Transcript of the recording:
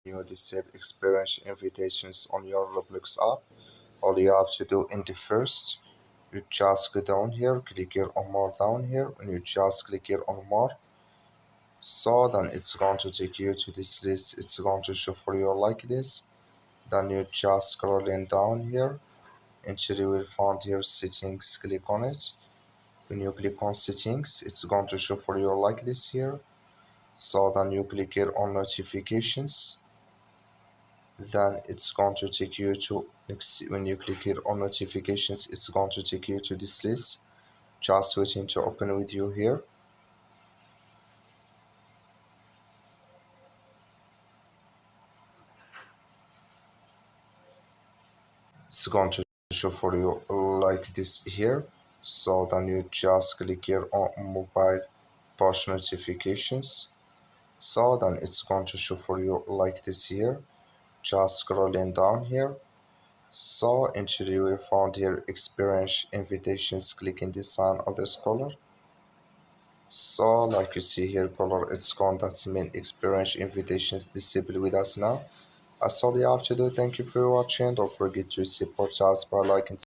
you disable experience invitations on your Roblox app, all you have to do in the first, you just go down here, click here on more down here, and you just click here on more. So then it's going to take you to this list. It's going to show for you like this. Then you just scrolling down here until you will find here settings. Click on it. When you click on settings, it's going to show for you like this here. So then you click here on notifications. Then it's going to take you to, when you click here on notifications, it's going to take you to this list. Just waiting to open with you here. It's going to show for you like this here. So then you just click here on mobile push notifications. So then it's going to show for you like this here. Just scrolling down here. So until you will find here experience invitations, click in this sign of this color. So like you see here color, it's gone. That's mean experience invitations disabled with us now. That's all you have to do. Thank you for watching. Don't forget to support us by liking